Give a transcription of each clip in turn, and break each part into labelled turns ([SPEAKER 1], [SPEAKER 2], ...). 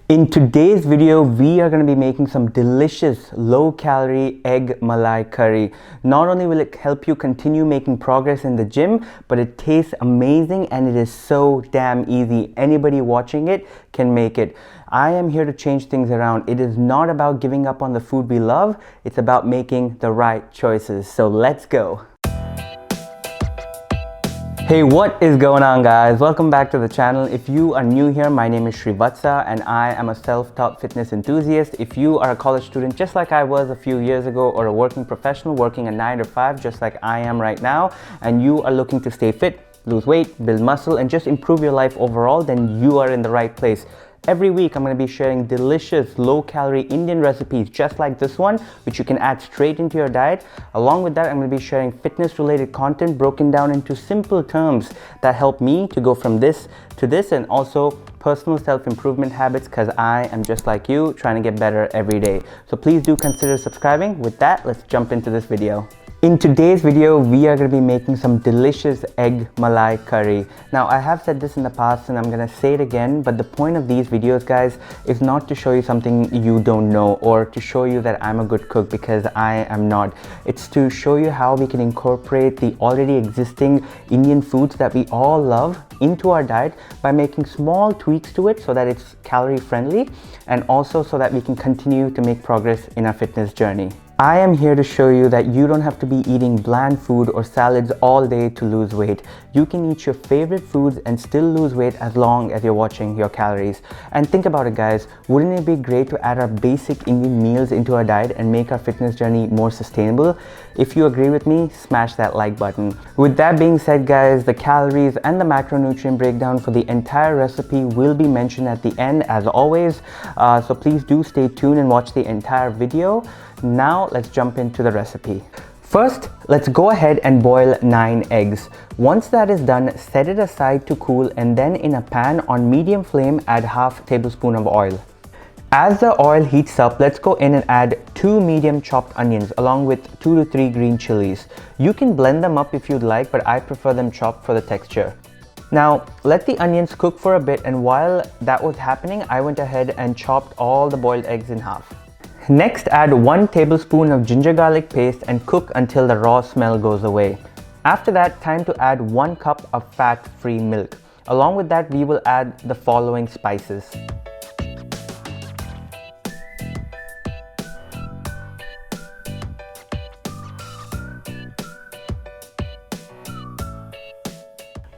[SPEAKER 1] In today's video, we are going to be making some delicious low-calorie egg malai curry. Not only will it help you continue making progress in the gym, but it tastes amazing and it is so damn easy. Anybody watching it can make it. I am here to change things around. It is not about giving up on the food we love. It's about making the right choices. So let's go. Hey, what is going on, guys? Welcome back to the channel. If you are new here, my name is Vatsa and I am a self-taught fitness enthusiast. If you are a college student just like I was a few years ago, or a working professional working a 9 to 5 just like I am right now, and you are looking to stay fit, lose weight, build muscle, and just improve your life overall, then you are in the right place. Every week, I'm going to be sharing delicious low-calorie Indian recipes just like this one, which you can add straight into your diet. Along with that, I'm going to be sharing fitness-related content broken down into simple terms that help me to go from this to this, and also personal self-improvement habits, because I am just like you, trying to get better every day. So please do consider subscribing. With that, let's jump into this video. In today's video, we are going to be making some delicious egg malai curry. Now, I have said this in the past and I'm going to say it again, but the point of these videos, guys, is not to show you something you don't know or to show you that I'm a good cook, because I am not. It's to show you how we can incorporate the already existing Indian foods that we all love into our diet by making small tweaks to it so that it's calorie friendly, and also so that we can continue to make progress in our fitness journey. I am here to show you that you don't have to be eating bland food or salads all day to lose weight. You can eat your favorite foods and still lose weight as long as you're watching your calories. And think about it, guys, wouldn't it be great to add our basic Indian meals into our diet and make our fitness journey more sustainable? If you agree with me, smash that like button. With that being said, guys, the calories and the macronutrient breakdown for the entire recipe will be mentioned at the end as always. So please do stay tuned and watch the entire video. Now let's jump into the recipe. First, let's go ahead and boil 9 eggs. Once that is done, set it aside to cool, and then in a pan on medium flame, add half tablespoon of oil. As the oil heats up, let's go in and add 2 medium chopped onions along with 2 to 3 green chilies. You can blend them up if you'd like, but I prefer them chopped for the texture. Now, let the onions cook for a bit, and while that was happening, I went ahead and chopped all the boiled eggs in half. Next, add 1 tablespoon of ginger garlic paste and cook until the raw smell goes away. After that, time to add 1 cup of fat-free milk. Along with that, we will add the following spices.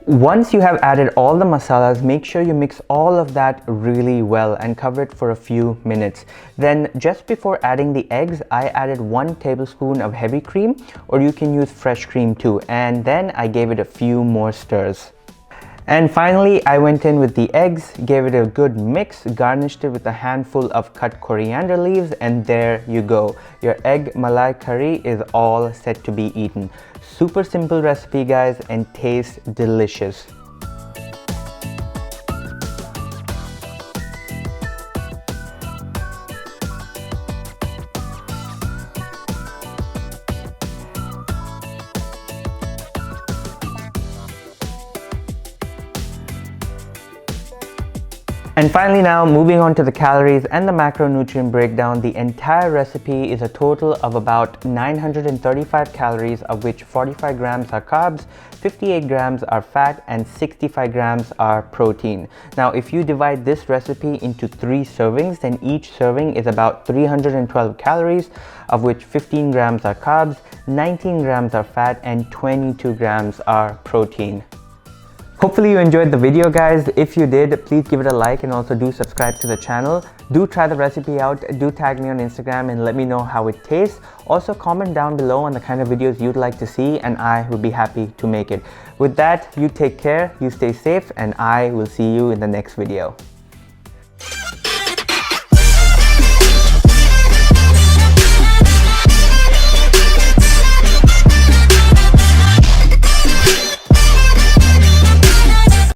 [SPEAKER 1] Once you have added all the masalas, make sure you mix all of that really well and cover it for a few minutes. Then just before adding the eggs, I added 1 tablespoon of heavy cream, or you can use fresh cream too, and then I gave it a few more stirs. And finally, I went in with the eggs, gave it a good mix, garnished it with a handful of cut coriander leaves, and there you go. Your egg malai curry is all set to be eaten. Super simple recipe, guys, and tastes delicious. And finally, now moving on to the calories and the macronutrient breakdown, the entire recipe is a total of about 935 calories, of which 45 grams are carbs, 58 grams are fat, and 65 grams are protein. Now, if you divide this recipe into 3 servings, then each serving is about 312 calories, of which 15 grams are carbs, 19 grams are fat, and 22 grams are protein. Hopefully you enjoyed the video, guys. If you did, please give it a like and also do subscribe to the channel. Do try the recipe out. Do tag me on Instagram and let me know how it tastes. Also comment down below on the kind of videos you'd like to see, and I will be happy to make it. With that, you take care, you stay safe, and I will see you in the next video.